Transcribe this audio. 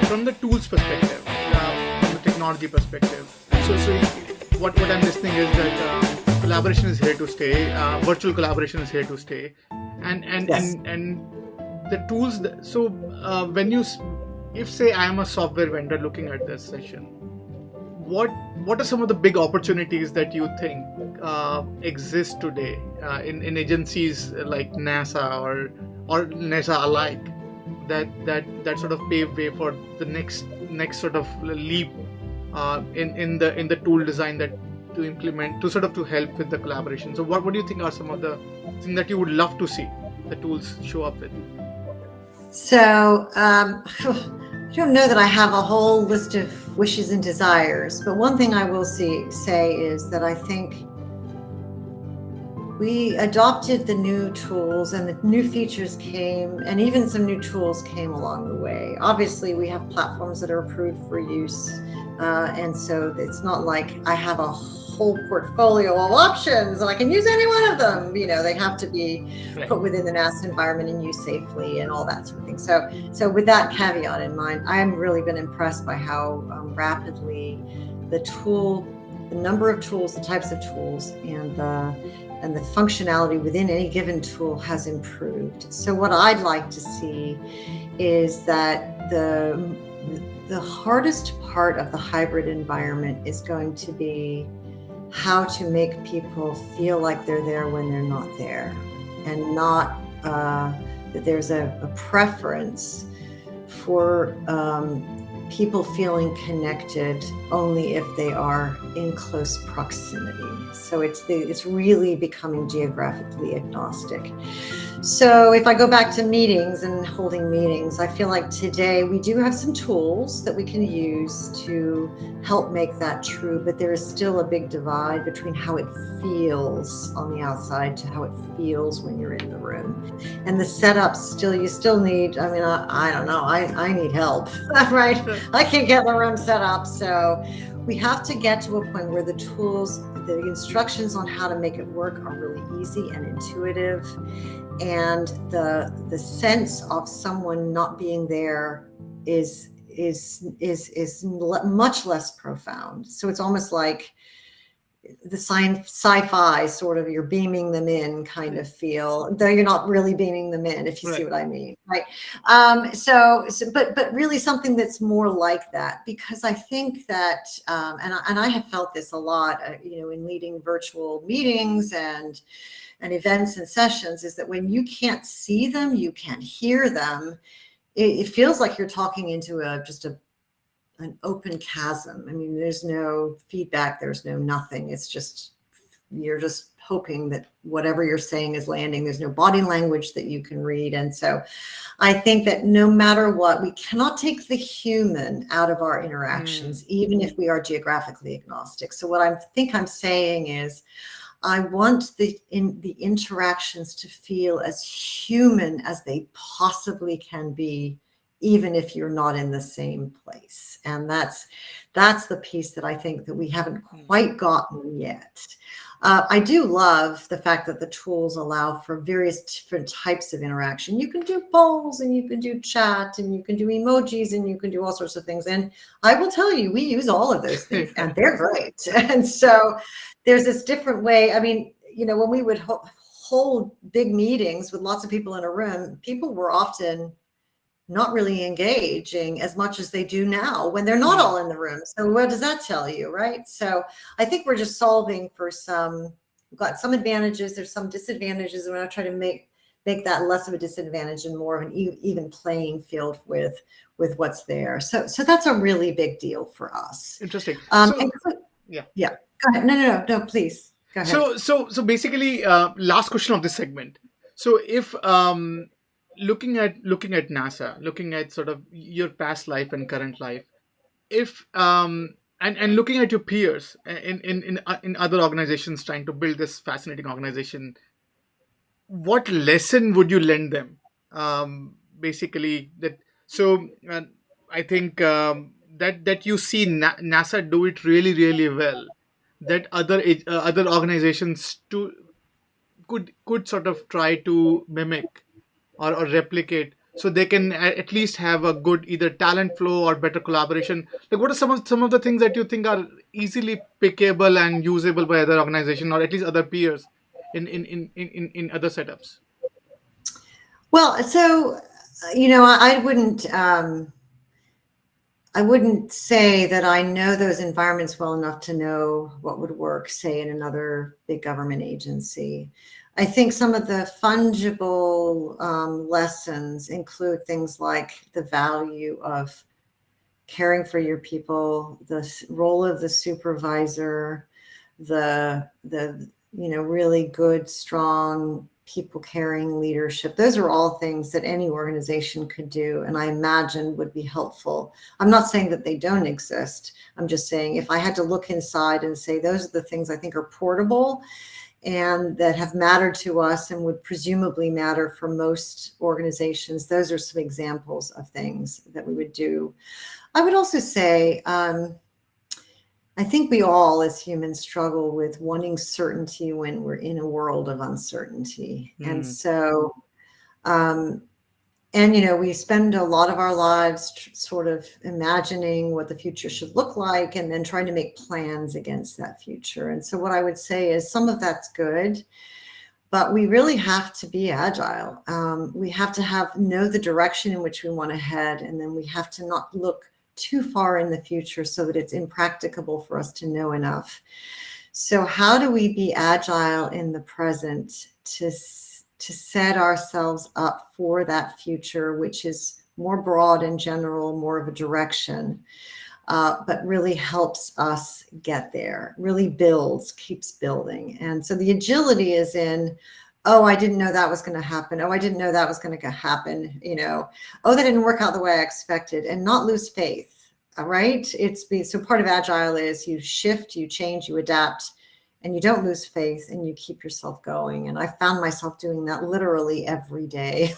from the tools perspective, from the technology perspective. So what I'm listening is that collaboration is here to stay. Virtual collaboration is here to stay, Yes. and the tools. When if say I am a software vendor looking at this session, what are some of the big opportunities that you think exist today in agencies like NASA or NASA alike that sort of pave way for the next sort of leap in the tool design that to implement to help with the collaboration. So what do you think are some of the things that you would love to see the tools show up with? So I don't know that I have a whole list of wishes and desires, but one thing I will say is that I think we adopted the new tools and the new features came, and even some new tools came along the way. Obviously, we have platforms that are approved for use. And so it's not like I have a whole portfolio of options and I can use any one of them. They have to be put within the NASA environment and used safely and all that sort of thing. So with that caveat in mind, I have really been impressed by how rapidly the number of tools, the types of tools, and the functionality within any given tool has improved. So what I'd like to see is that the hardest part of the hybrid environment is going to be how to make people feel like they're there when they're not there, and not that there's a preference for people feeling connected only if they are in close proximity. So it's really becoming geographically agnostic. So if I go back to meetings and holding meetings, I feel like today we do have some tools that we can use to help make that true, but there is still a big divide between how it feels on the outside to how it feels when you're in the room. And the setups you still need, I don't know, I need help, right? I can't get the room set up. So we have to get to a point where the tools, the instructions on how to make it work are really easy and intuitive. And the sense of someone not being there is much less profound. So it's almost like the sci-fi sort of you're beaming them in kind of feel, though you're not really beaming them in, if you see what I mean, right? But really something that's more like that, because I think that and I have felt this a lot, in leading virtual meetings and events and sessions, is that when you can't see them, you can't hear them, it feels like you're talking into just an open chasm. There's no feedback, there's no nothing. It's just, you're just hoping that whatever you're saying is landing. There's no body language that you can read. And so I think that no matter what, we cannot take the human out of our interactions, even if we are geographically agnostic. So what I think I'm saying is, I want the interactions to feel as human as they possibly can be, even if you're not in the same place. And that's the piece that I think that we haven't quite gotten yet. I do love the fact that the tools allow for various different types of interaction. You can do polls, and you can do chat, and you can do emojis, and you can do all sorts of things. And I will tell you, we use all of those things, and they're great. And so there's this different way. When we would hold big meetings with lots of people in a room, people were often not really engaging as much as they do now when they're not all in the room. So what does that tell you, right? So I think we're just solving for we've got some advantages, there's some disadvantages, and we're going to try to make that less of a disadvantage and more of an even playing field with what's there. So that's a really big deal for us. Interesting. Yeah. Go ahead. No, please. Go ahead. So basically, last question of this segment. So if looking at NASA, looking at sort of your past life and current life, if and looking at your peers in other organizations trying to build this fascinating organization, what lesson would you lend them? Basically, I think that you see NASA do it really, really well. That other organizations could sort of try to mimic or replicate so they can at least have a good either talent flow or better collaboration? Like, what are some of the things that you think are easily pickable and usable by other organization or at least other peers in other setups? Well, so I wouldn't say that I know those environments well enough to know what would work, say, in another big government agency. I think some of the fungible lessons include things like the value of caring for your people, the role of the supervisor, the really good, strong, people caring leadership. Those are all things that any organization could do, and I imagine would be helpful. I'm not saying that they don't exist. I'm just saying if I had to look inside and say those are the things I think are portable and that have mattered to us and would presumably matter for most organizations, those are some examples of things that we would do. I would also say, I think we all as humans struggle with wanting certainty when we're in a world of uncertainty. And so, we spend a lot of our lives sort of imagining what the future should look like and then trying to make plans against that future. And so what I would say is some of that's good, but we really have to be agile. We have to know the direction in which we want to head, and then we have to not look too far in the future so that it's impracticable for us to know enough. So how do we be agile in the present to set ourselves up for that future, which is more broad and general, more of a direction, but really helps us get there, really keeps building. And so the agility is in, oh, I didn't know that was going to happen. Oh, I didn't know that was going to happen. Oh, that didn't work out the way I expected, and not lose faith. All right. So part of agile is you shift, you change, you adapt, and you don't lose faith, and you keep yourself going. And I found myself doing that literally every day.